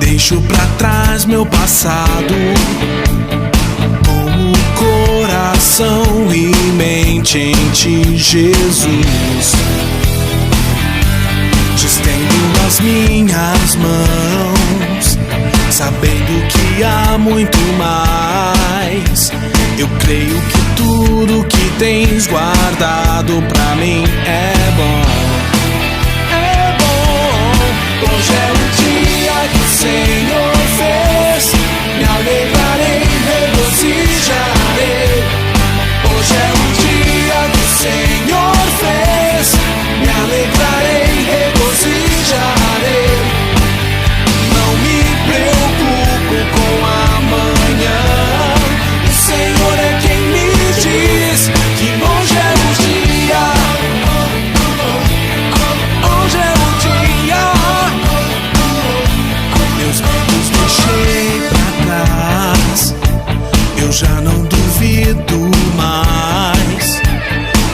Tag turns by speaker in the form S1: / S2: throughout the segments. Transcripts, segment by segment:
S1: Deixo pra trás meu passado, com o coração e mente em ti, Jesus. Te estendo as minhas mãos, sabendo que há muito mais. Eu creio que tudo que tens guardado pra mim é bom. É bom. Hoje é o dia que o Senhor fez, me alegrarei, regozijarei. Hoje é o dia que o Senhor fez, me alegrarei, regozijarei. Não me preocupo com amanhã, o Senhor é quem me diz que hoje é o dia. Hoje é o dia. Meus medos deixei pra trás, eu já não duvido mais.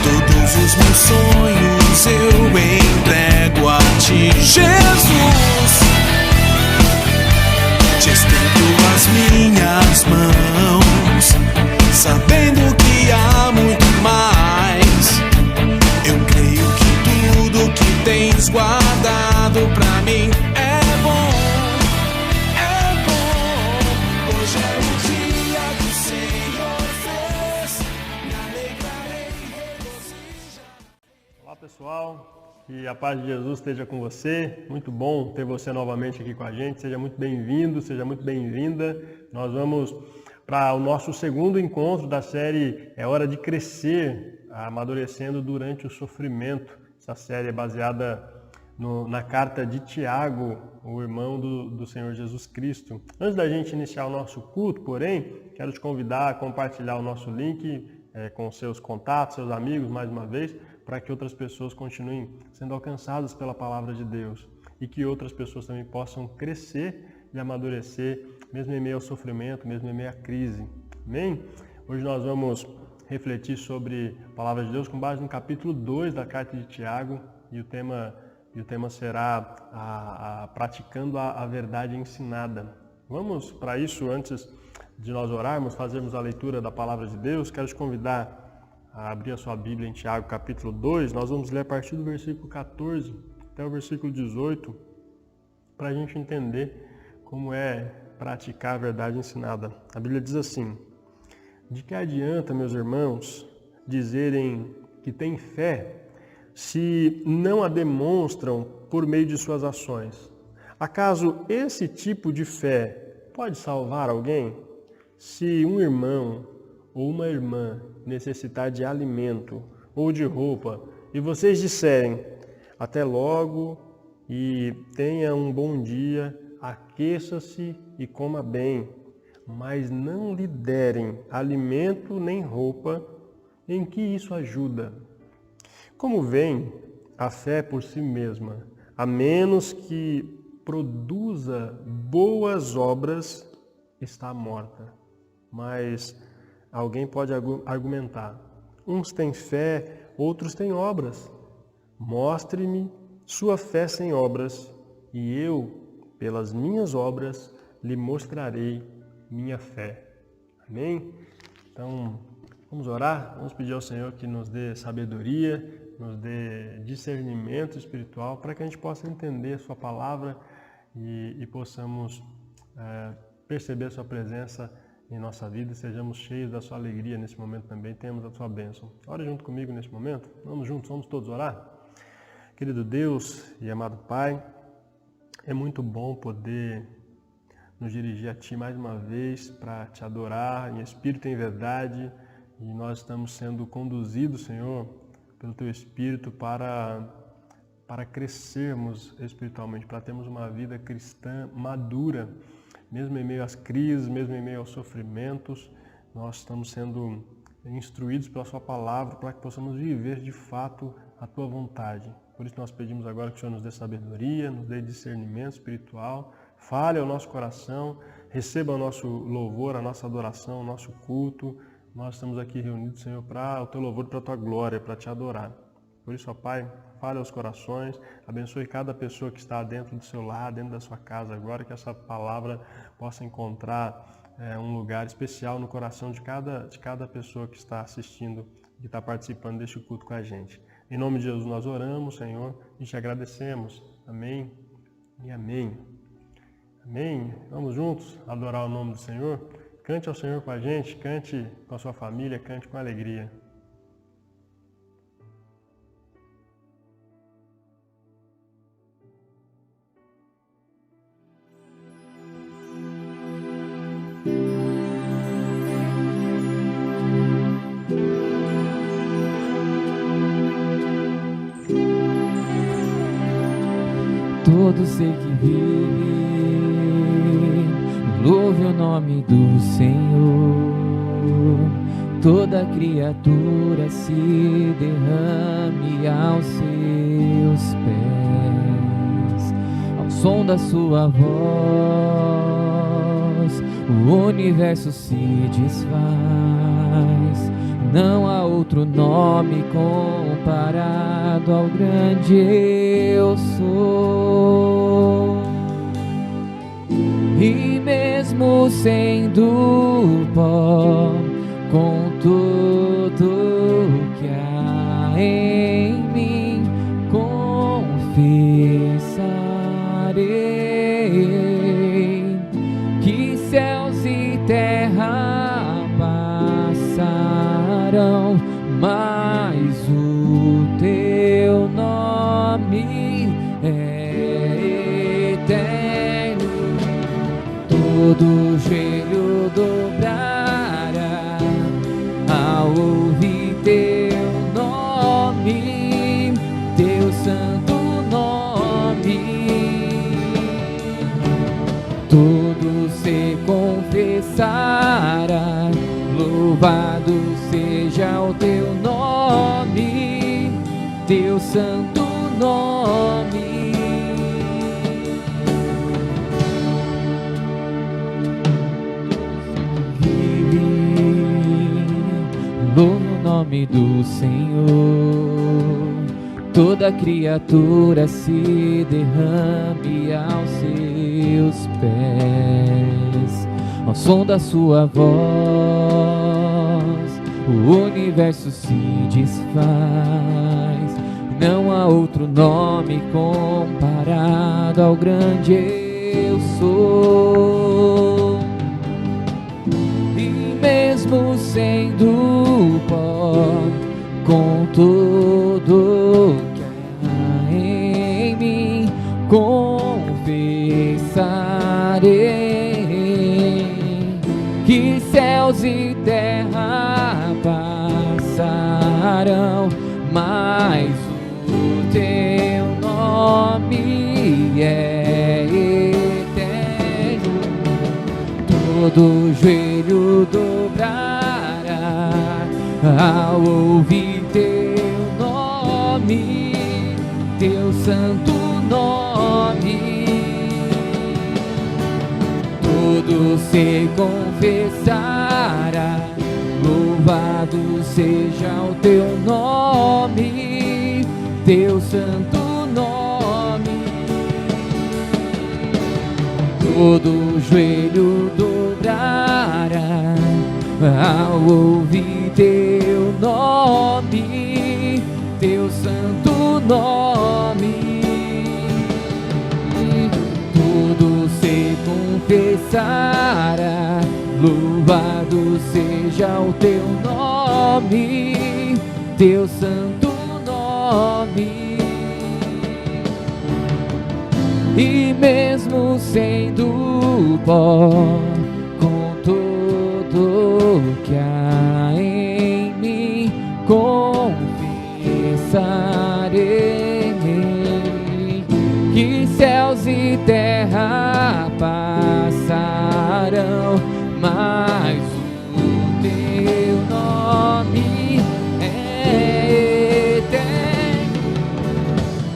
S1: Todos os meus sonhos eu entrego a ti, Jesus. Te estendo as minhas mãos, sabendo que há muito mais. Eu creio que tudo que tens guardado pra mim é bom. É bom. Hoje é o dia que o Senhor fez, me alegrarei, regozijarei.
S2: Olá pessoal, que a paz de Jesus esteja com você. Muito bom ter você novamente aqui com a gente. Seja muito bem-vindo, seja muito bem-vinda. Nós vamos para o nosso segundo encontro da série É Hora de Crescer, Amadurecendo durante o Sofrimento. Essa série é baseada na carta de Tiago, o irmão do Senhor Jesus Cristo. Antes da gente iniciar o nosso culto, porém, quero te convidar a compartilhar o nosso link com seus contatos, seus amigos, mais uma vez, para que outras pessoas continuem sendo alcançadas pela palavra de Deus e que outras pessoas também possam crescer e amadurecer, mesmo em meio ao sofrimento, mesmo em meio à crise. Amém? Hoje nós vamos refletir sobre a palavra de Deus com base no capítulo 2 da carta de Tiago e o tema será praticando a verdade ensinada. Vamos para isso, antes de nós orarmos, fazermos a leitura da palavra de Deus. Quero te convidar a abrir a sua Bíblia em Tiago, capítulo 2, nós vamos ler a partir do versículo 14 até o versículo 18, para a gente entender como é praticar a verdade ensinada. A Bíblia diz assim: de que adianta, meus irmãos, dizerem que têm fé, se não a demonstram por meio de suas ações? Acaso esse tipo de fé pode salvar alguém? Se um irmão ou uma irmã necessitar de alimento ou de roupa, e vocês disserem, até logo e tenha um bom dia, aqueça-se e coma bem, mas não lhe derem alimento nem roupa, em que isso ajuda? Como vem a fé por si mesma, a menos que produza boas obras, está morta. Mas alguém pode argumentar: uns têm fé, outros têm obras. Mostre-me sua fé sem obras, e eu, pelas minhas obras, lhe mostrarei minha fé. Amém? Então, vamos orar? Vamos pedir ao Senhor que nos dê sabedoria, nos dê discernimento espiritual, para que a gente possa entender a sua palavra e possamos perceber a sua presença em nossa vida, sejamos cheios da sua alegria nesse momento também, temos a sua bênção. Ore junto comigo nesse momento, vamos juntos, vamos todos orar? Querido Deus e amado Pai, é muito bom poder nos dirigir a Ti mais uma vez para Te adorar em espírito e em verdade, e nós estamos sendo conduzidos, Senhor, pelo Teu Espírito para crescermos espiritualmente, para termos uma vida cristã madura. mesmo em meio às crises, mesmo em meio aos sofrimentos, nós estamos sendo instruídos pela Sua palavra para que possamos viver de fato a Tua vontade. Por isso nós pedimos agora que o Senhor nos dê sabedoria, nos dê discernimento espiritual, fale ao nosso coração, receba o nosso louvor, a nossa adoração, o nosso culto. Nós estamos aqui reunidos, Senhor, para o Teu louvor, para a Tua glória, para Te adorar. Por isso, ó Pai, fale aos corações, abençoe cada pessoa que está dentro do seu lar, dentro da sua casa agora, que essa palavra possa encontrar um lugar especial no coração de cada pessoa que está assistindo, que está participando deste culto com a gente. Em nome de Jesus nós oramos, Senhor, e te agradecemos. Amém e amém. Amém. Vamos juntos adorar o nome do Senhor? Cante ao Senhor com a gente, cante com a sua família, cante com alegria.
S3: Todo ser que vive, louve o nome do Senhor. Toda criatura se derrame aos seus pés. Ao som da sua voz, o universo se desfaz. Não há outro nome comparado ao grande eu sou. E mesmo sendo pó, com tudo que há em mim, confessarei que céus e terra passarão, mas o teu nome é eterno. Todo joelho dobrará ao ouvir teu nome, teu santo nome. Todo se confessará, louvado seja o teu nome, teu santo nome. Vive, louva o nome do Senhor. Toda criatura se derrame aos seus pés. Ao som da sua voz, o universo se desfaz. Não há outro nome comparado ao grande eu sou. E mesmo sendo pó, com tudo que há em mim, confessarei que céus e terra passarão, mas o teu nome é eterno. Todo joelho dobrará ao ouvir teu nome, teu santo nome. Todo se confessará, louvado seja o teu nome, teu santo nome. Todo joelho dobrará ao ouvir teu nome, teu santo nome. Tudo se confessará, louvado seja o teu nome, teu santo nome. E mesmo sendo pó, com tudo que há em mim, confessarei que céus e terra passarão, mas o teu nome é eterno.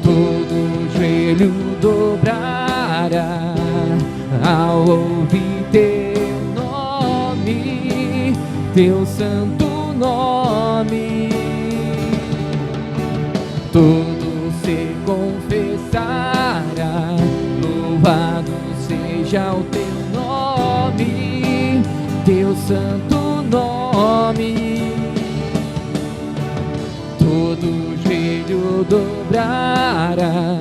S3: Todo joelho dobrará ao ouvir teu nome, teu santo nome. Todo se confessará, louvado seja o teu nome, teu santo nome. Todo joelho dobrará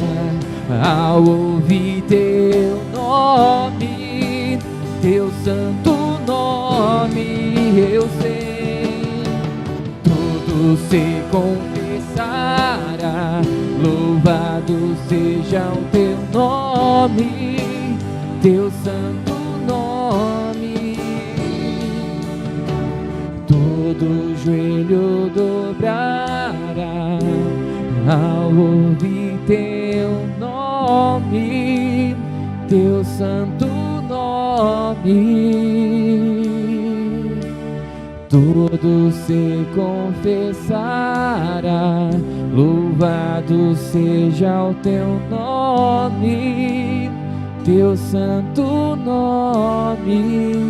S3: ao ouvir teu nome, teu santo nome. Eu sei, todo se confessará, louvado seja o teu nome, teu santo nome. Todo joelho dobrará ao ouvir teu nome, teu santo nome. Todo se confessará, louvado seja o teu nome, teu santo nome.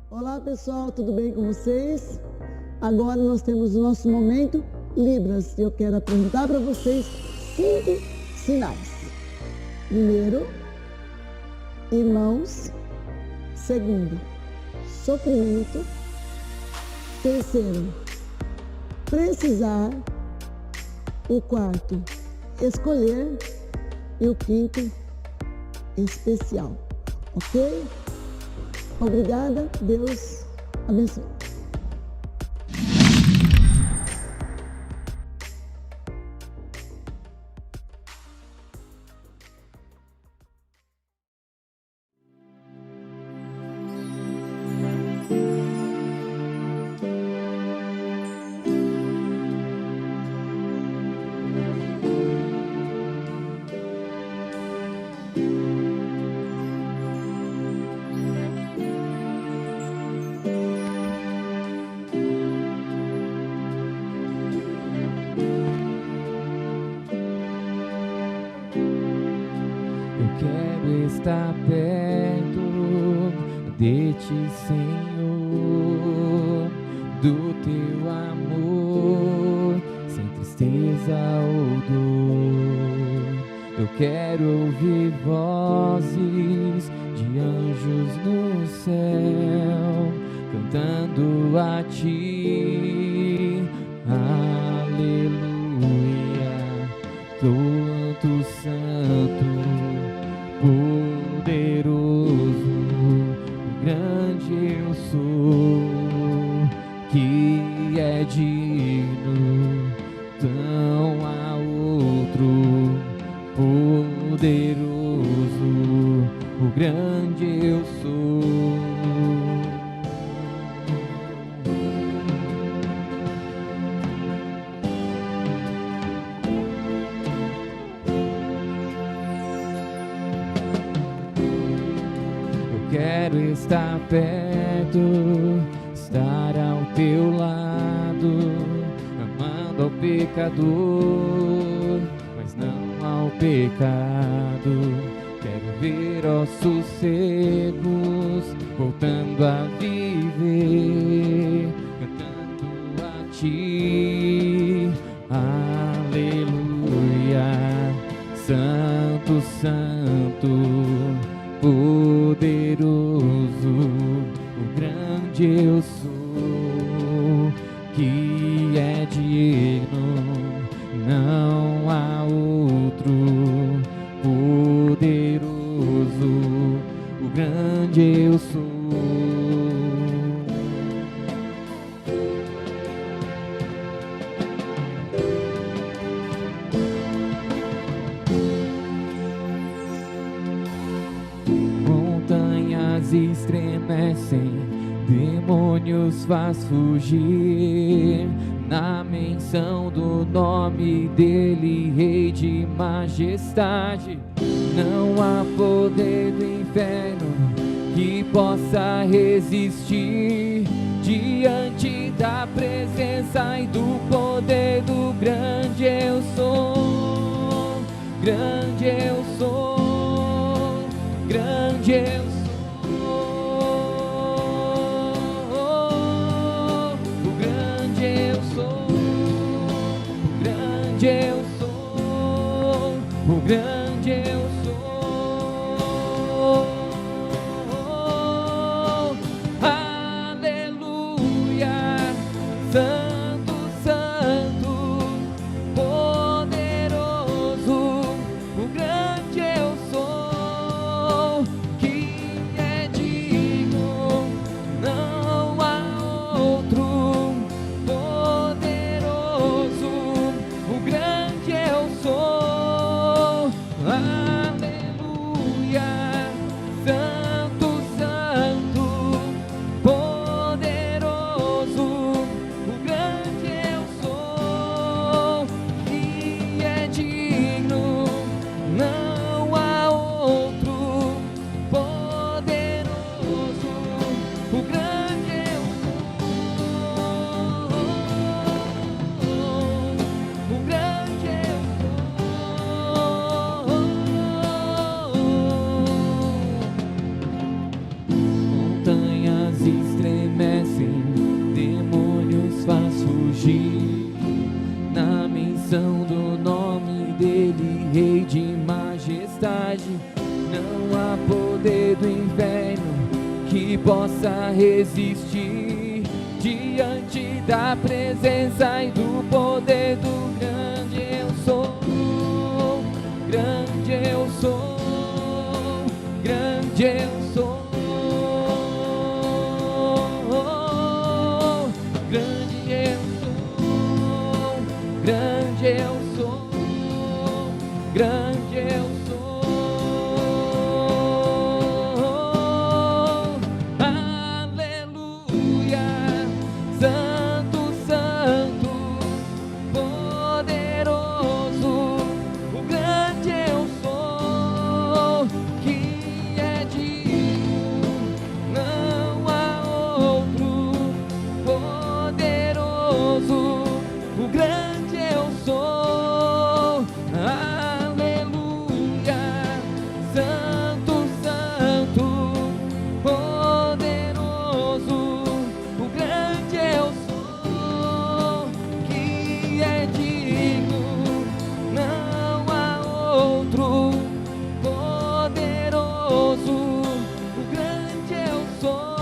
S4: Olá pessoal, tudo bem com vocês? Agora nós temos o nosso momento Libras e eu quero apresentar para vocês 5 sinais. Primeiro, irmãos. Segundo, sofrimento. Terceiro, precisar. O quarto, escolher. E o quinto, especial. Ok? Obrigada, Deus abençoe.
S3: Está perto de ti, Senhor, do teu amor, sem tristeza ou dor. Eu quero ouvir vozes de anjos no céu, cantando a ti, aleluia, Santo, Santo, poderoso, grande eu sou, que é digno, tão há outro, poderoso, o grande eu sou. Quero estar perto, estar ao teu lado, amando ao pecador, mas não ao pecado. Quero ver ossos secos voltando a viver, cantando a ti, aleluia, Santo, Santo, poderoso, o grande eu sou, que é digno, não há outro, poderoso, o grande eu sou. estremecem, demônios faz fugir. Na menção do nome dele, Rei de majestade, não há poder do inferno que possa resistir diante da presença e do poder do grande eu sou, grande eu sou, grande eu sou. Eu sou, o grande eu sou. Aleluia, santo, santo, poderoso, o grande eu sou, que é digno, não há outro. Na menção do nome dele, Rei de majestade, não há poder do inferno que possa resistir diante da presença e do poder do grande eu sou, grande eu sou, grande eu sou. Grande eu sou, grande eu sou. Aleluia, santo, santo, poderoso, o grande eu sou, que é digno, não há outro, poderoso, o grande eu sou, aleluia, santo, santo, poderoso, o grande eu sou, que é digno, não há outro, poderoso, o grande eu sou.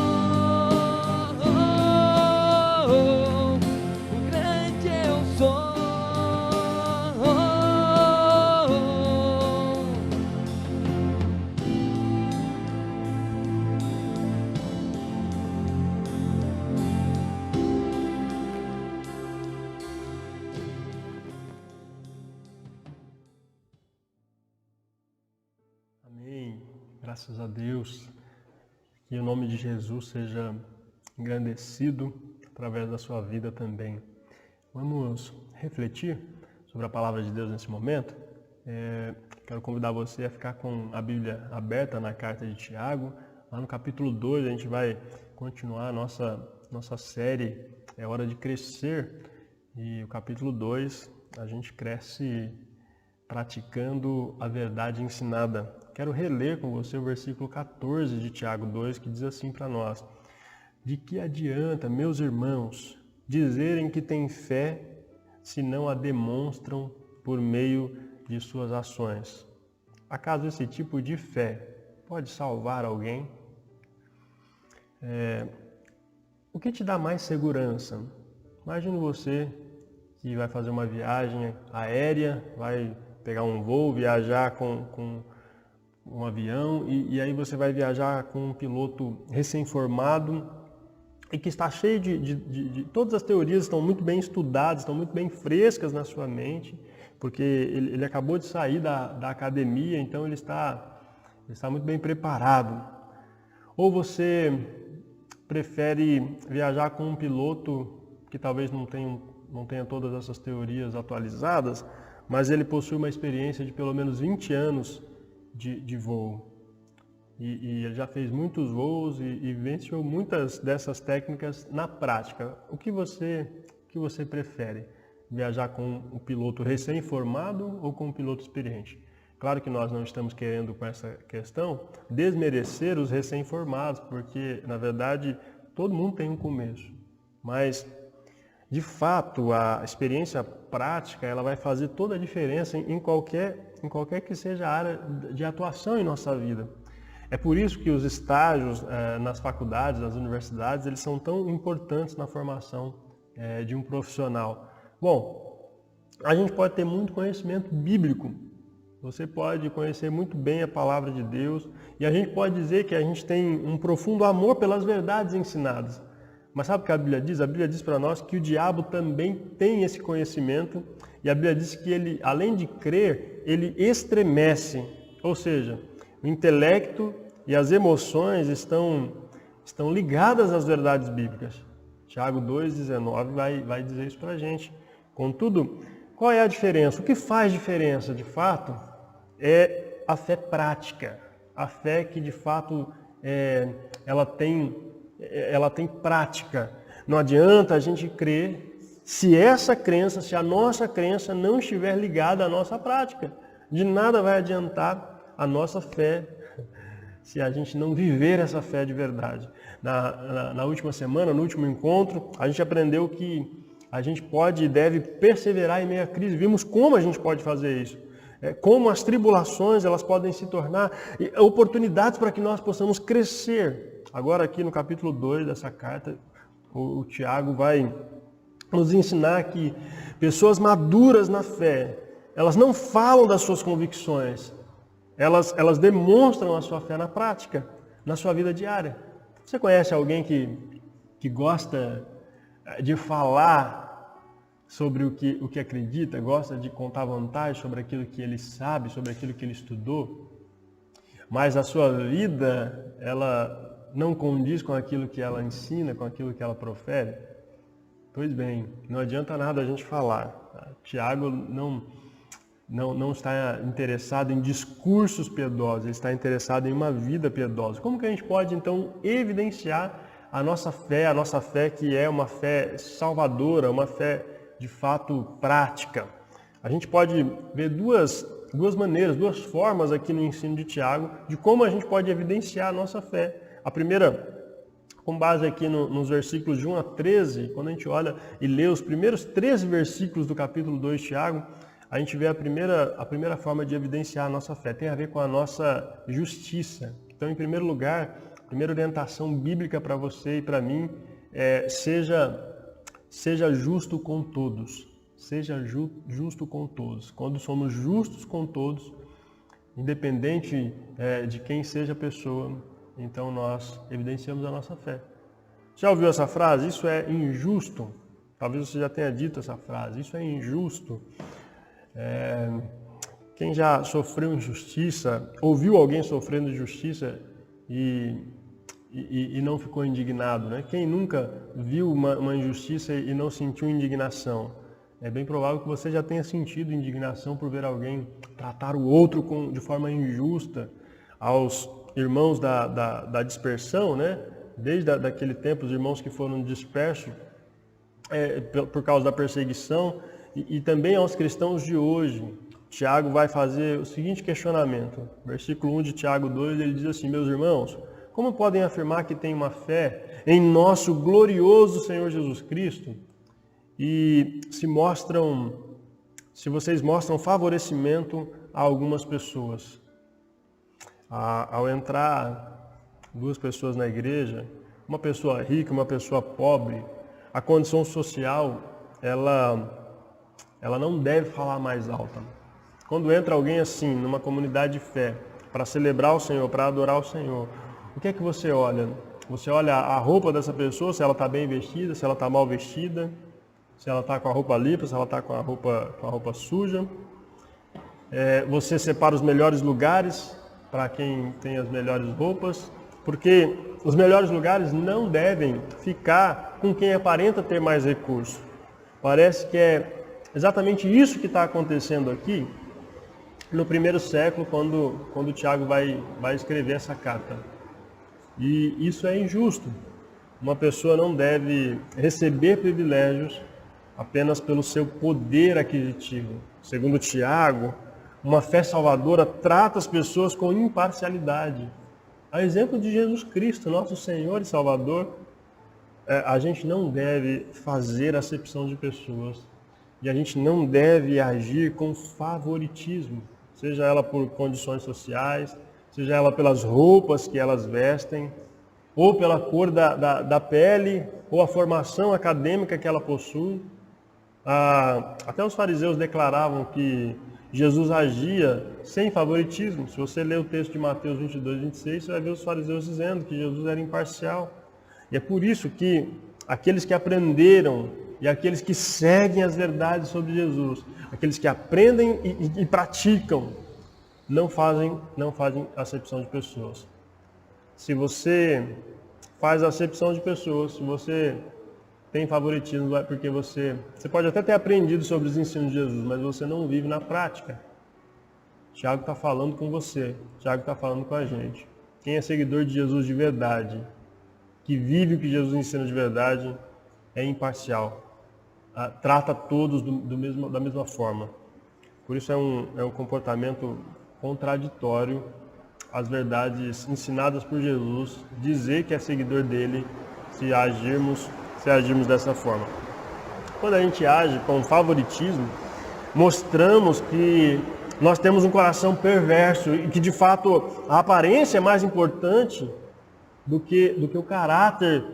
S2: Amém. Graças a Deus. Que o nome de Jesus seja engrandecido através da sua vida também. Vamos refletir sobre a palavra de Deus nesse momento. Quero convidar você a ficar com a Bíblia aberta na carta de Tiago. Lá no capítulo 2 a gente vai continuar a nossa série É Hora de Crescer. E o capítulo 2 a gente cresce praticando a verdade ensinada. Quero reler com você o versículo 14 de Tiago 2, que diz assim para nós: de que adianta, meus irmãos, dizerem que têm fé se não a demonstram por meio de suas ações? Acaso esse tipo de fé pode salvar alguém? O que te dá mais segurança? Imagine você que vai fazer uma viagem aérea, vai pegar um voo, viajar com um avião e aí você vai viajar com um piloto recém-formado e que está cheio de todas as teorias estão muito bem estudadas, estão muito bem frescas na sua mente, porque ele acabou de sair da academia, então ele está muito bem preparado. Ou você prefere viajar com um piloto que talvez não tenha todas essas teorias atualizadas, mas ele possui uma experiência de pelo menos 20 anos de voo. E ele já fez muitos voos e vivenciou muitas dessas técnicas na prática. O que você prefere? Viajar com um piloto recém-formado ou com um piloto experiente? Claro que nós não estamos querendo, com essa questão, desmerecer os recém-formados, porque, na verdade, todo mundo tem um começo. Mas, de fato, a experiência prática ela vai fazer toda a diferença em qualquer que seja a área de atuação em nossa vida. É por isso que os estágios nas faculdades, nas universidades, eles são tão importantes na formação de um profissional. Bom, a gente pode ter muito conhecimento bíblico. Você pode conhecer muito bem a palavra de Deus e a gente pode dizer que a gente tem um profundo amor pelas verdades ensinadas. Mas sabe o que a Bíblia diz? A Bíblia diz para nós que o diabo também tem esse conhecimento e a Bíblia diz que ele, além de crer, ele estremece. Ou seja, o intelecto e as emoções estão ligadas às verdades bíblicas. Tiago 2,19 vai dizer isso para a gente. Contudo, qual é a diferença? O que faz diferença, de fato, é a fé prática. A fé que, de fato, ela tem prática. Não adianta a gente crer se a nossa crença não estiver ligada à nossa prática. De nada vai adiantar a nossa fé se a gente não viver essa fé de verdade. Na última semana, no último encontro, a gente aprendeu que a gente pode e deve perseverar em meio à crise. Vimos como a gente pode fazer isso. Como as tribulações elas podem se tornar oportunidades para que nós possamos crescer. Agora aqui no capítulo 2 dessa carta, o Tiago vai nos ensinar que pessoas maduras na fé, elas não falam das suas convicções, elas demonstram a sua fé na prática, na sua vida diária. Você conhece alguém que gosta de falar sobre o que acredita, gosta de contar vantagem sobre aquilo que ele sabe, sobre aquilo que ele estudou, mas a sua vida, ela não condiz com aquilo que ela ensina, com aquilo que ela profere? Pois bem, não adianta nada a gente falar. Tiago não está interessado em discursos piedosos, ele está interessado em uma vida piedosa. Como que a gente pode, então, evidenciar a nossa fé que é uma fé salvadora, uma fé de fato prática? A gente pode ver duas maneiras, duas formas aqui no ensino de Tiago de como a gente pode evidenciar a nossa fé. A primeira, com base aqui nos versículos de 1 a 13, quando a gente olha e lê os primeiros 13 versículos do capítulo 2 de Tiago, a gente vê a primeira forma de evidenciar a nossa fé. Tem a ver com a nossa justiça. Então, em primeiro lugar, a primeira orientação bíblica para você e para mim é seja justo com todos. Seja justo com todos. Quando somos justos com todos, independente de quem seja a pessoa, então nós evidenciamos a nossa fé. Já ouviu essa frase? Isso é injusto. Talvez você já tenha dito essa frase. Isso é injusto. Quem já sofreu injustiça, ouviu alguém sofrendo injustiça e não ficou indignado, né? Quem nunca viu uma injustiça e não sentiu indignação? É bem provável que você já tenha sentido indignação por ver alguém tratar o outro de forma injusta. Aos irmãos da dispersão, né? Desde aquele tempo, os irmãos que foram dispersos por causa da perseguição, e também aos cristãos de hoje. Tiago vai fazer o seguinte questionamento. Versículo 1 de Tiago 2, ele diz assim: meus irmãos, como podem afirmar que têm uma fé em nosso glorioso Senhor Jesus Cristo e se vocês mostram favorecimento a algumas pessoas? Ao entrar duas pessoas na igreja, uma pessoa rica, uma pessoa pobre, a condição social, ela não deve falar mais alta. Quando entra alguém assim, numa comunidade de fé, para celebrar o Senhor, para adorar o Senhor, o que é que você olha? Você olha a roupa dessa pessoa, se ela está bem vestida, se ela está mal vestida, se ela está com a roupa limpa, se ela está com a roupa suja. Você separa os melhores lugares para quem tem as melhores roupas, Porque os melhores lugares não devem ficar com quem aparenta ter mais recurso. Parece que é exatamente isso que está acontecendo aqui no primeiro século, quando Tiago vai escrever essa carta. E isso é injusto. Uma pessoa não deve receber privilégios apenas pelo seu poder aquisitivo. Segundo Tiago, uma fé salvadora trata as pessoas com imparcialidade. A exemplo de Jesus Cristo, nosso Senhor e Salvador, a gente não deve fazer acepção de pessoas e a gente não deve agir com favoritismo, seja ela por condições sociais, seja ela pelas roupas que elas vestem, ou pela cor da pele, ou a formação acadêmica que ela possui. Até os fariseus declaravam que Jesus agia sem favoritismo. Se você ler o texto de Mateus 22, 26, você vai ver os fariseus dizendo que Jesus era imparcial. E é por isso que aqueles que aprenderam e aqueles que seguem as verdades sobre Jesus, aqueles que aprendem e praticam, não fazem acepção de pessoas. Se você faz acepção de pessoas, se você tem favoritismo, é porque você pode até ter aprendido sobre os ensinos de Jesus, mas você não vive na prática. Tiago está falando com você, Tiago está falando com a gente. Quem é seguidor de Jesus de verdade, que vive o que Jesus ensina de verdade, é imparcial. Trata todos da mesma forma. Por isso é um comportamento contraditório às verdades ensinadas por Jesus, dizer que é seguidor dele se agirmos dessa forma. Quando a gente age com favoritismo, mostramos que nós temos um coração perverso e que de fato a aparência é mais importante do que o caráter,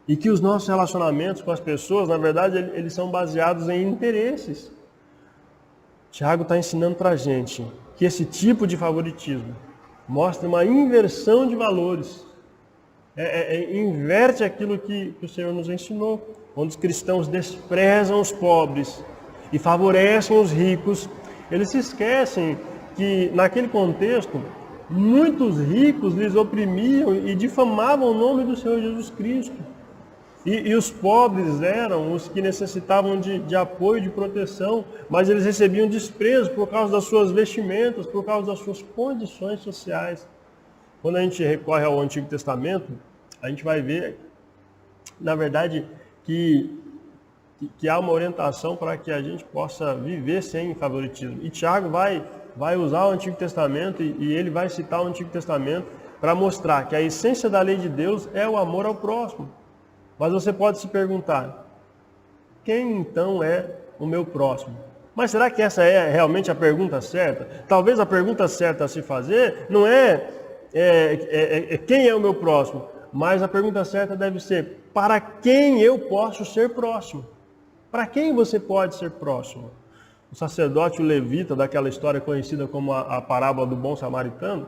S2: e que os nossos relacionamentos com as pessoas, na verdade, eles são baseados em interesses. Tiago está ensinando para a gente que esse tipo de favoritismo mostra uma inversão de valores. Inverte aquilo que o Senhor nos ensinou. Quando os cristãos desprezam os pobres e favorecem os ricos, eles se esquecem que, naquele contexto, muitos ricos lhes oprimiam e difamavam o nome do Senhor Jesus Cristo. E os pobres eram os que necessitavam de apoio, de proteção, mas eles recebiam desprezo por causa das suas vestimentas, por causa das suas condições sociais. Quando a gente recorre ao Antigo Testamento, a gente vai ver, na verdade, que há uma orientação para que a gente possa viver sem favoritismo. E Tiago vai usar o Antigo Testamento e ele vai citar o Antigo Testamento para mostrar que a essência da lei de Deus é o amor ao próximo. Mas você pode se perguntar, quem então é o meu próximo? Mas será que essa é realmente a pergunta certa? Talvez a pergunta certa a se fazer não é quem é o meu próximo, mas a pergunta certa deve ser, para quem eu posso ser próximo? Para quem você pode ser próximo? O sacerdote, o levita, daquela história conhecida como a parábola do bom samaritano,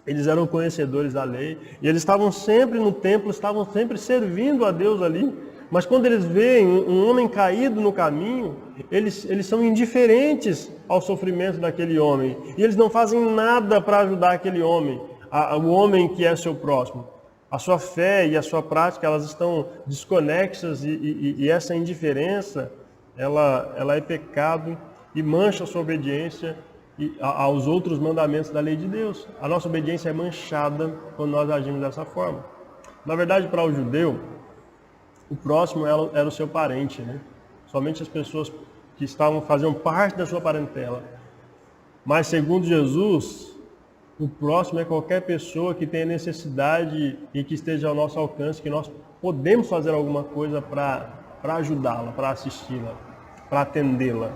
S2: eles eram conhecedores da lei, e eles estavam sempre no templo, estavam sempre servindo a Deus ali. Mas quando eles veem um homem caído no caminho, eles são indiferentes ao sofrimento daquele homem. E eles não fazem nada para ajudar aquele homem, o homem que é seu próximo. A sua fé e a sua prática, elas estão desconexas e essa indiferença, ela é pecado e mancha a sua obediência aos outros mandamentos da lei de Deus. A nossa obediência é manchada quando nós agimos dessa forma. Na verdade, para o judeu, o próximo era o seu parente, né? Somente as pessoas que faziam parte da sua parentela. Mas, segundo Jesus, o próximo é qualquer pessoa que tenha necessidade e que esteja ao nosso alcance, que nós podemos fazer alguma coisa para ajudá-la, para assisti-la, para atendê-la.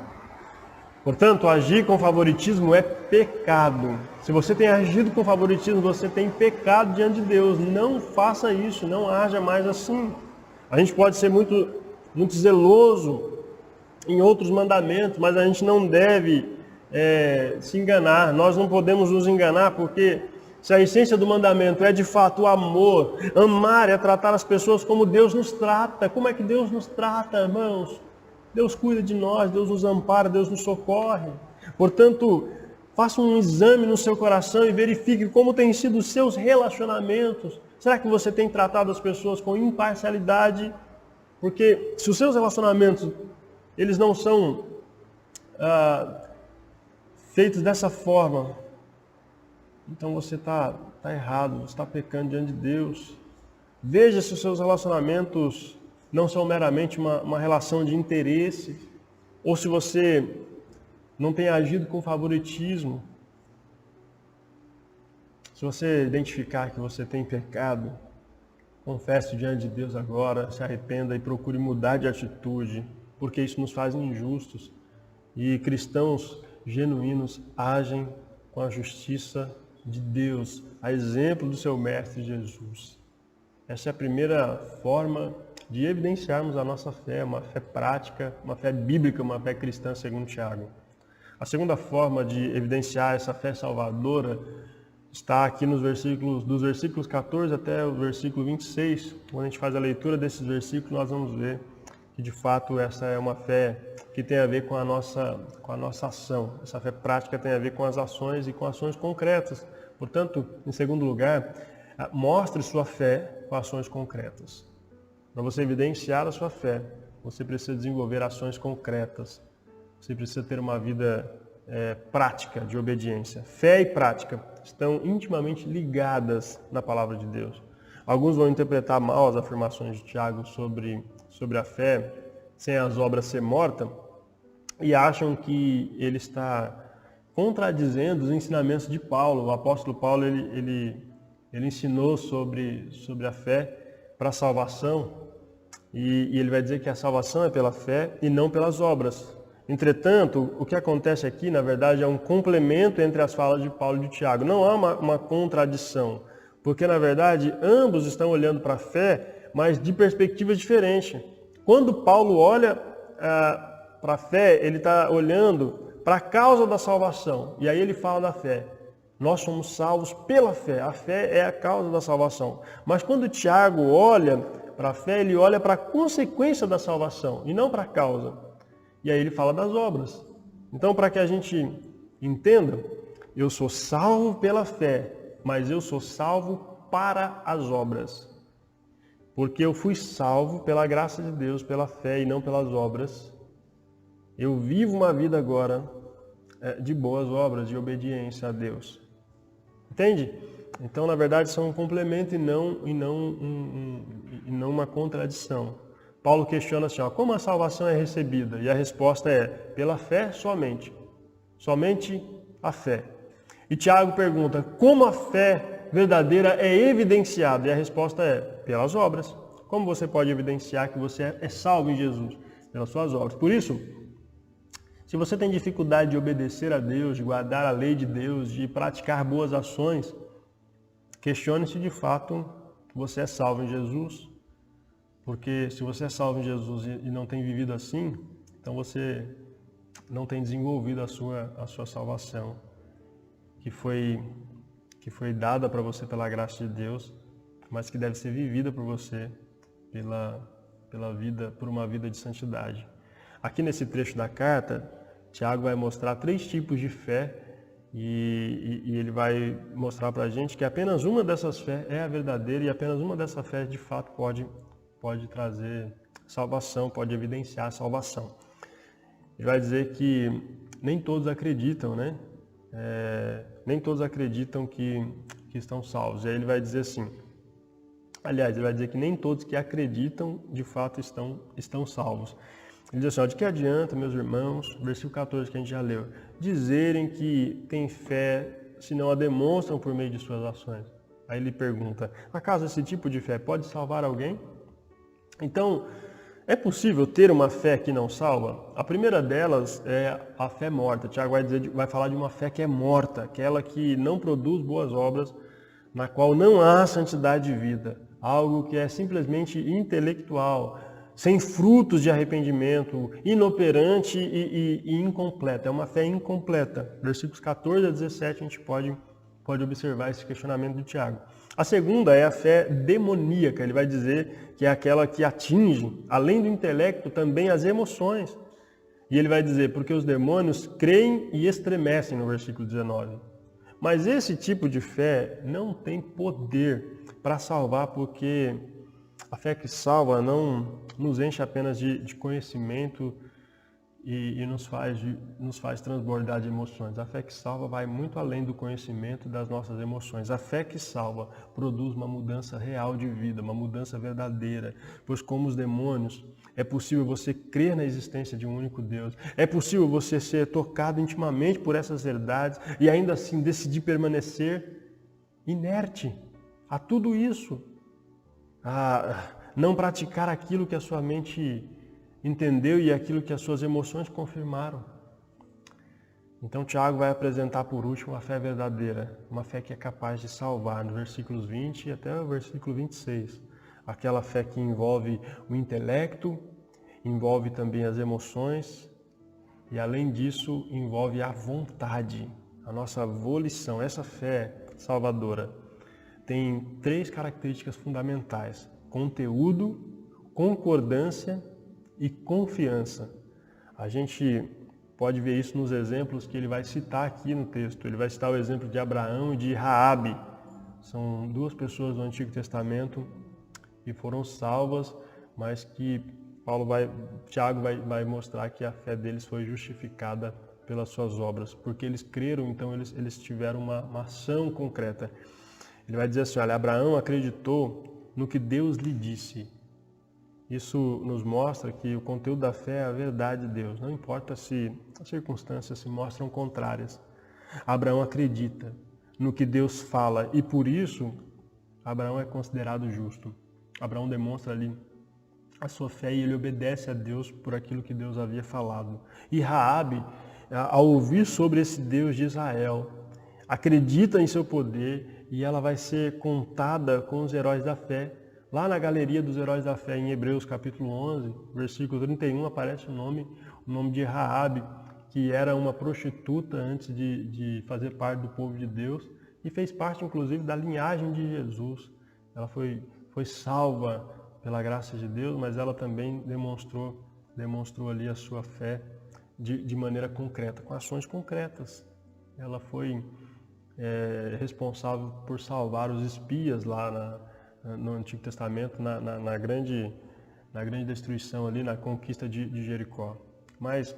S2: Portanto, agir com favoritismo é pecado. Se você tem agido com favoritismo, você tem pecado diante de Deus. Não faça isso, não haja mais assim. A gente pode ser muito, muito zeloso em outros mandamentos, mas a gente não deve se enganar. Nós não podemos nos enganar, porque se a essência do mandamento é de fato o amor, amar é tratar as pessoas como Deus nos trata. Como é que Deus nos trata, irmãos? Deus cuida de nós, Deus nos ampara, Deus nos socorre. Portanto, Faça um exame no seu coração e verifique como têm sido os seus relacionamentos. Será que você tem tratado as pessoas com imparcialidade? Porque se os seus relacionamentos eles não são feitos dessa forma, então você está errado, você está pecando diante de Deus. Veja se os seus relacionamentos não são meramente uma relação de interesse, ou se você não tem agido com favoritismo. Se você identificar que você tem pecado, confesse diante de Deus agora, se arrependa e procure mudar de atitude, porque isso nos faz injustos. E cristãos genuínos agem com a justiça de Deus, a exemplo do seu Mestre Jesus. Essa é a primeira forma de evidenciarmos a nossa fé, uma fé prática, uma fé bíblica, uma fé cristã, segundo Tiago. A segunda forma de evidenciar essa fé salvadora está aqui dos versículos 14 até o versículo 26. Quando a gente faz a leitura desses versículos, nós vamos ver que de fato essa é uma fé que tem a ver com a nossa ação. Essa fé prática tem a ver com as ações e com ações concretas. Portanto, em segundo lugar, mostre sua fé com ações concretas. Para você evidenciar a sua fé, você precisa desenvolver ações concretas. Você precisa ter uma vida prática de obediência. Fé e prática estão intimamente ligadas na palavra de Deus. Alguns vão interpretar mal as afirmações de Tiago sobre a fé, sem as obras ser morta, e acham que ele está contradizendo os ensinamentos de Paulo. O apóstolo Paulo ele ensinou sobre a fé para a salvação, e ele vai dizer que a salvação é pela fé e não pelas obras. Entretanto, o que acontece aqui, na verdade, é um complemento entre as falas de Paulo e de Tiago. Não há uma contradição, porque, na verdade, ambos estão olhando para a fé, mas de perspectivas diferentes. Quando Paulo olha para a fé, ele está olhando para a causa da salvação, e aí ele fala da fé. Nós somos salvos pela fé, a fé é a causa da salvação. Mas quando Tiago olha para a fé, ele olha para a consequência da salvação, e não para a causa. E aí ele fala das obras. Então, para que a gente entenda, eu sou salvo pela fé, mas eu sou salvo para as obras. Porque eu fui salvo pela graça de Deus, pela fé e não pelas obras. Eu vivo uma vida agora de boas obras, de obediência a Deus. Entende? Então, na verdade, são um complemento e não uma contradição. Paulo questiona assim, como a salvação é recebida? E a resposta é, pela fé somente. Somente a fé. E Tiago pergunta, como a fé verdadeira é evidenciada? E a resposta é, pelas obras. Como você pode evidenciar que você é salvo em Jesus? Pelas suas obras. Por isso, se você tem dificuldade de obedecer a Deus, de guardar a lei de Deus, de praticar boas ações, questione se de fato você é salvo em Jesus. Porque se você é salvo em Jesus e não tem vivido assim, então você não tem desenvolvido a sua salvação, que foi dada para você pela graça de Deus, mas que deve ser vivida por você por uma vida de santidade. Aqui nesse trecho da carta, Tiago vai mostrar 3 tipos de fé e ele vai mostrar para a gente que apenas uma dessas fé é a verdadeira e apenas uma dessas fé de fato pode trazer salvação, pode evidenciar a salvação. Ele vai dizer que nem todos acreditam, né? Nem todos acreditam que estão salvos. E aí ele vai dizer assim, aliás, ele vai dizer que nem todos que acreditam de fato estão salvos. Ele diz assim, de que adianta, meus irmãos, versículo 14 que a gente já leu, dizerem que têm fé se não a demonstram por meio de suas ações? Aí ele pergunta, acaso esse tipo de fé pode salvar alguém? Então, é possível ter uma fé que não salva? A primeira delas é a fé morta. Tiago vai falar de uma fé que é morta, aquela que não produz boas obras, na qual não há santidade de vida. Algo que é simplesmente intelectual, sem frutos de arrependimento, inoperante e incompleta. É uma fé incompleta. Versículos 14 a 17 a gente pode observar esse questionamento de Tiago. A segunda é a fé demoníaca. Ele vai dizer que é aquela que atinge, além do intelecto, também as emoções. E ele vai dizer, porque os demônios creem e estremecem, no versículo 19. Mas esse tipo de fé não tem poder para salvar, porque a fé que salva não nos enche apenas de conhecimento e nos faz transbordar de emoções. A fé que salva vai muito além do conhecimento das nossas emoções. A fé que salva produz uma mudança real de vida, uma mudança verdadeira. Pois como os demônios, é possível você crer na existência de um único Deus. É possível você ser tocado intimamente por essas verdades e ainda assim decidir permanecer inerte a tudo isso. A não praticar aquilo que a sua mente entendeu e aquilo que as suas emoções confirmaram. Então Tiago vai apresentar por último a fé verdadeira, uma fé que é capaz de salvar, nos versículos 20 até o versículo 26. Aquela fé que envolve o intelecto, envolve também as emoções e, além disso, envolve a vontade, a nossa volição. Essa fé salvadora tem 3 características fundamentais: conteúdo, concordância e confiança. A gente pode ver isso nos exemplos que ele vai citar aqui no texto. Ele vai citar o exemplo de Abraão e de Raabe. São 2 pessoas do Antigo Testamento que foram salvas, mas que Tiago vai mostrar que a fé deles foi justificada pelas suas obras, porque eles creram, então eles tiveram uma ação concreta. Ele vai dizer assim, olha, Abraão acreditou no que Deus lhe disse. Isso nos mostra que o conteúdo da fé é a verdade de Deus, não importa se as circunstâncias se mostram contrárias. Abraão acredita no que Deus fala e por isso Abraão é considerado justo. Abraão demonstra ali a sua fé e ele obedece a Deus por aquilo que Deus havia falado. E Raabe, ao ouvir sobre esse Deus de Israel, acredita em seu poder e ela vai ser contada com os heróis da fé. Lá na galeria dos heróis da fé, em Hebreus capítulo 11, versículo 31, aparece o nome de Raabe, que era uma prostituta antes de fazer parte do povo de Deus e fez parte, inclusive, da linhagem de Jesus. Ela foi salva pela graça de Deus, mas ela também demonstrou ali a sua fé de maneira concreta, com ações concretas. Ela foi responsável por salvar os espias lá no Antigo Testamento, na grande destruição ali, na conquista de Jericó. Mas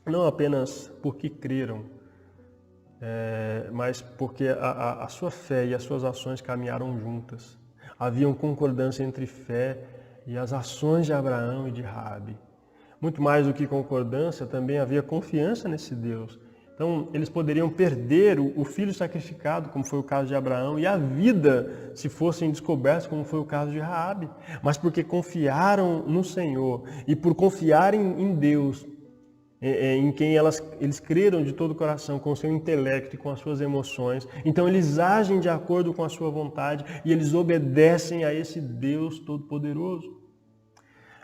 S2: não apenas porque creram, mas porque a sua fé e as suas ações caminharam juntas. Havia concordância entre fé e as ações de Abraão e de Raabe. Muito mais do que concordância, também havia confiança nesse Deus. Então, eles poderiam perder o filho sacrificado, como foi o caso de Abraão, e a vida, se fossem descobertos, como foi o caso de Raabe. Mas porque confiaram no Senhor e por confiarem em Deus, em quem eles creram de todo o coração, com o seu intelecto e com as suas emoções, então eles agem de acordo com a sua vontade e eles obedecem a esse Deus Todo-Poderoso.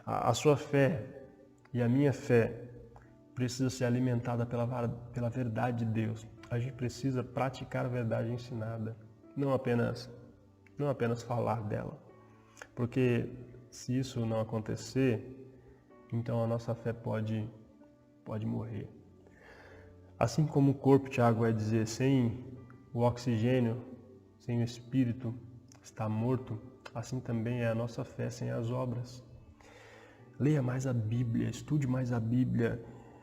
S2: A sua fé e a minha fé precisa ser alimentada pela verdade de Deus. A gente precisa praticar a verdade ensinada, não apenas falar dela. Porque se isso não acontecer, então a nossa fé pode morrer. Assim como o corpo, Tiago vai dizer, sem o oxigênio, sem o espírito, está morto, assim também é a nossa fé sem as obras. Leia mais a Bíblia, estude mais a Bíblia,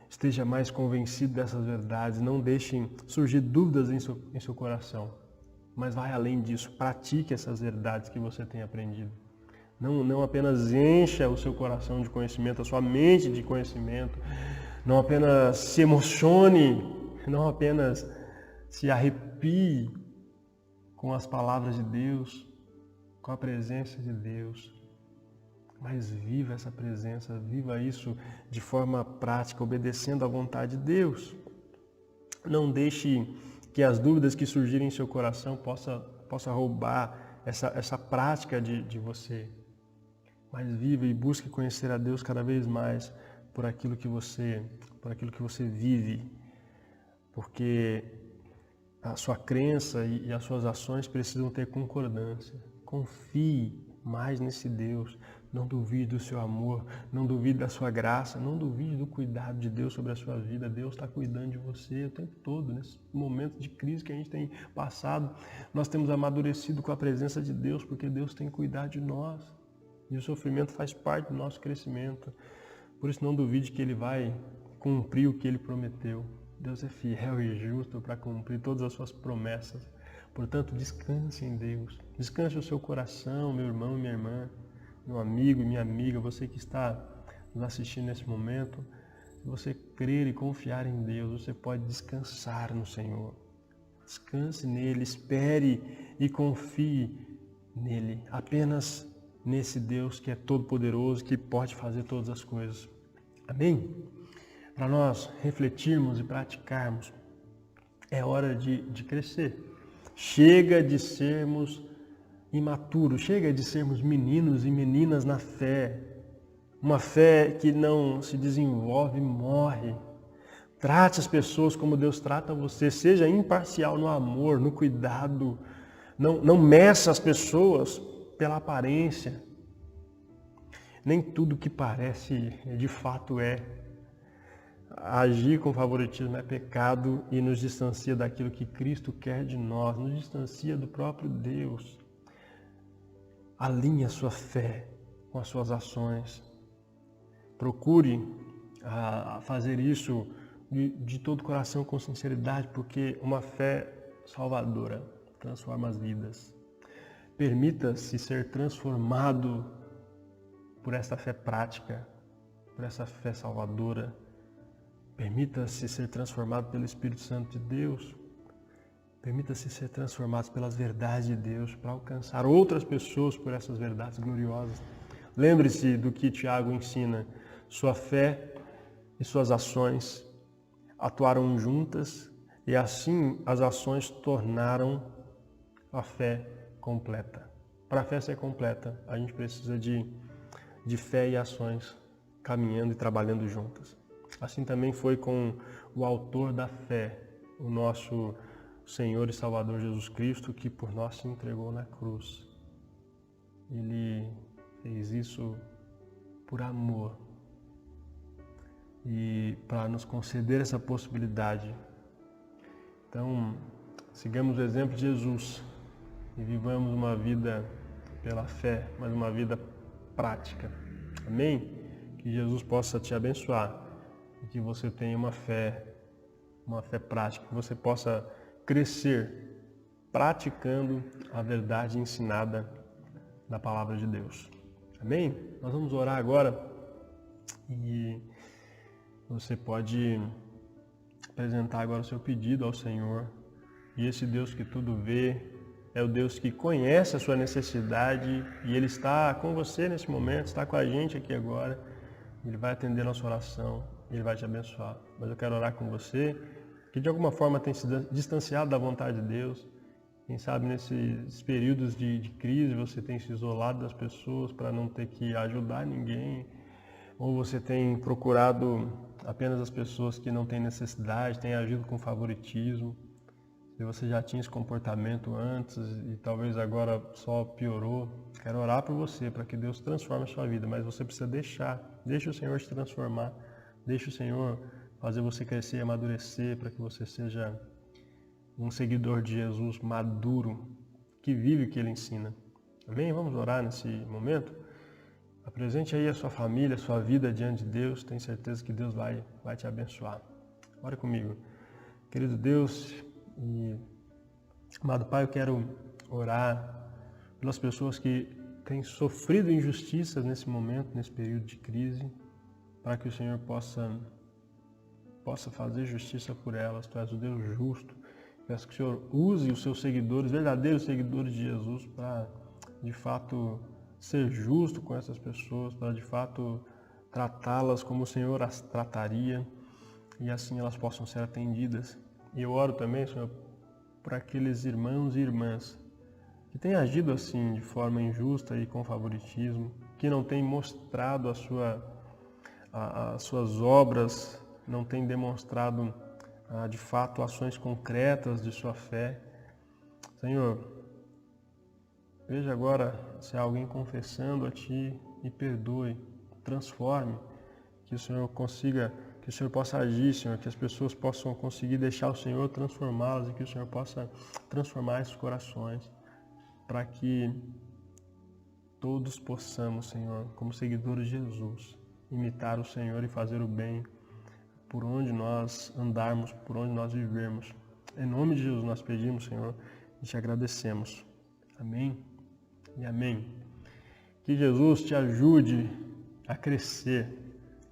S2: esteja mais convencido dessas verdades, não deixem surgir dúvidas em seu coração. Mas vai além disso, pratique essas verdades que você tem aprendido. Não apenas encha o seu coração de conhecimento, a sua mente de conhecimento, não apenas se emocione, não apenas se arrepie com as palavras de Deus, com a presença de Deus, mas viva essa presença, viva isso de forma prática, obedecendo à vontade de Deus. Não deixe que as dúvidas que surgirem em seu coração possa roubar essa prática de você. Mas viva e busque conhecer a Deus cada vez mais por aquilo que você vive. Porque a sua crença e as suas ações precisam ter concordância. Confie mais nesse Deus. Não duvide do seu amor, não duvide da sua graça, não duvide do cuidado de Deus sobre a sua vida. Deus está cuidando de você o tempo todo. Nesse momento de crise que a gente tem passado, nós temos amadurecido com a presença de Deus, porque Deus tem cuidado de nós. E o sofrimento faz parte do nosso crescimento. Por isso não duvide que Ele vai cumprir o que Ele prometeu. Deus é fiel e justo para cumprir todas as suas promessas. Portanto, descanse em Deus. Descanse o seu coração, meu irmão e minha irmã. Meu amigo e minha amiga, você que está nos assistindo nesse momento, se você crer e confiar em Deus, você pode descansar no Senhor. Descanse nele, espere e confie nele, apenas nesse Deus que é todo-poderoso, que pode fazer todas as coisas. Amém? Para nós refletirmos e praticarmos, é hora de crescer. Chega de sermos imaturos, chega de sermos meninos e meninas na fé. Uma fé que não se desenvolve, morre. Trate as pessoas como Deus trata você. Seja imparcial no amor, no cuidado. Não meça as pessoas pela aparência. Nem tudo que parece de fato é. Agir com favoritismo é pecado e nos distancia daquilo que Cristo quer de nós. Nos distancia do próprio Deus. Alinhe a sua fé com as suas ações. Procure fazer isso de todo o coração, com sinceridade, porque uma fé salvadora transforma as vidas. Permita-se ser transformado por essa fé prática, por essa fé salvadora. Permita-se ser transformado pelo Espírito Santo de Deus. Permita-se ser transformado pelas verdades de Deus para alcançar outras pessoas por essas verdades gloriosas. Lembre-se do que Tiago ensina. Sua fé e suas ações atuaram juntas e assim as ações tornaram a fé completa. Para a fé ser completa, a gente precisa de fé e ações caminhando e trabalhando juntas. Assim também foi com o autor da fé, o nosso Senhor e Salvador Jesus Cristo, que por nós se entregou na cruz. Ele fez isso por amor e para nos conceder essa possibilidade. Então, sigamos o exemplo de Jesus e vivamos uma vida pela fé, mas uma vida prática. Amém? Que Jesus possa te abençoar e que você tenha uma fé prática, que você possa crescer praticando a verdade ensinada na palavra de Deus. Amém? Nós vamos orar agora e você pode apresentar agora o seu pedido ao Senhor. E esse Deus que tudo vê é o Deus que conhece a sua necessidade e Ele está com você nesse momento, está com a gente aqui agora. Ele vai atender a nossa oração, Ele vai te abençoar. Mas eu quero orar com você, que de alguma forma tem se distanciado da vontade de Deus. Quem sabe nesses períodos de crise você tem se isolado das pessoas para não ter que ajudar ninguém, ou você tem procurado apenas as pessoas que não têm necessidade, tem agido com favoritismo. Se você já tinha esse comportamento antes e talvez agora só piorou, quero orar por você, para que Deus transforme a sua vida, mas você precisa deixa o Senhor te transformar, deixa o Senhor fazer você crescer e amadurecer, para que você seja um seguidor de Jesus maduro, que vive o que Ele ensina. Amém? Vamos orar nesse momento? Apresente aí a sua família, a sua vida diante de Deus. Tenho certeza que Deus vai te abençoar. Ore comigo. Querido Deus e amado Pai, eu quero orar pelas pessoas que têm sofrido injustiças nesse momento, nesse período de crise, para que o Senhor possa fazer justiça por elas. Tu és o Deus justo. Peço que o Senhor use os seus seguidores, verdadeiros seguidores de Jesus, para de fato ser justo com essas pessoas, para de fato tratá-las como o Senhor as trataria e assim elas possam ser atendidas. E eu oro também, Senhor, por aqueles irmãos e irmãs que têm agido assim de forma injusta e com favoritismo, que não têm mostrado as suas obras, não têm demonstrado de fato ações concretas de sua fé. Senhor, veja agora se há alguém confessando a Ti e perdoe, transforme, que o Senhor consiga, que o Senhor possa agir, Senhor, que as pessoas possam conseguir deixar o Senhor transformá-las e que o Senhor possa transformar esses corações, para que todos possamos, Senhor, como seguidores de Jesus, imitar o Senhor e fazer o bem por onde nós andarmos, por onde nós vivermos. Em nome de Jesus nós pedimos, Senhor, e te agradecemos. Amém e amém. Que Jesus te ajude a crescer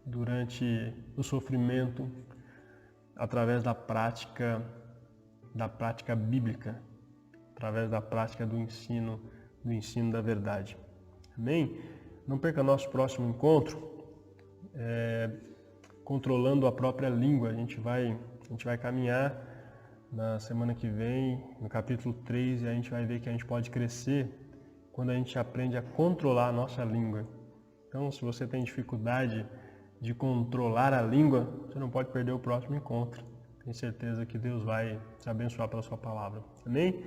S2: durante o sofrimento através da prática bíblica, através da prática do ensino da verdade. Amém? Não perca nosso próximo encontro, controlando a própria língua. A gente vai caminhar na semana que vem, no capítulo 3, e a gente vai ver que a gente pode crescer quando a gente aprende a controlar a nossa língua. Então, se você tem dificuldade de controlar a língua, você não pode perder o próximo encontro. Tenho certeza que Deus vai te abençoar pela sua palavra. Amém?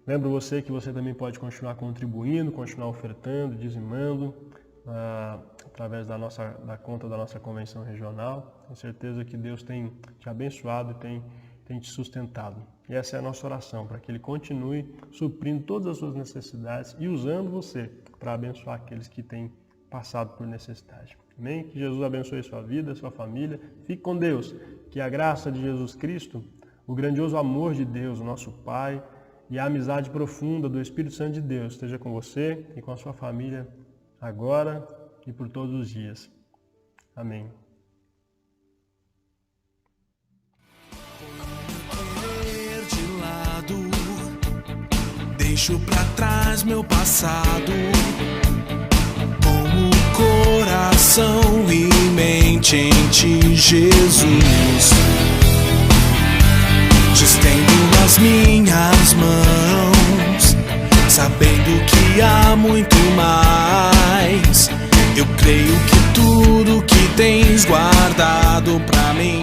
S2: Lembro você que você também pode continuar contribuindo, continuar ofertando, dizimando, através da conta da nossa convenção regional. Tenho certeza que Deus tem te abençoado e tem te sustentado. E essa é a nossa oração, para que Ele continue suprindo todas as suas necessidades e usando você para abençoar aqueles que têm passado por necessidade. Amém? Que Jesus abençoe sua vida, sua família. Fique com Deus. Que a graça de Jesus Cristo, o grandioso amor de Deus, o nosso Pai, e a amizade profunda do Espírito Santo de Deus esteja com você e com a sua família agora e por todos os dias. Amém.
S1: Deixo pra trás meu passado, com o coração e mente em ti, Jesus. Te estendo as minhas mãos, sabendo que há muito mais. Eu creio que tudo que tens guardado pra mim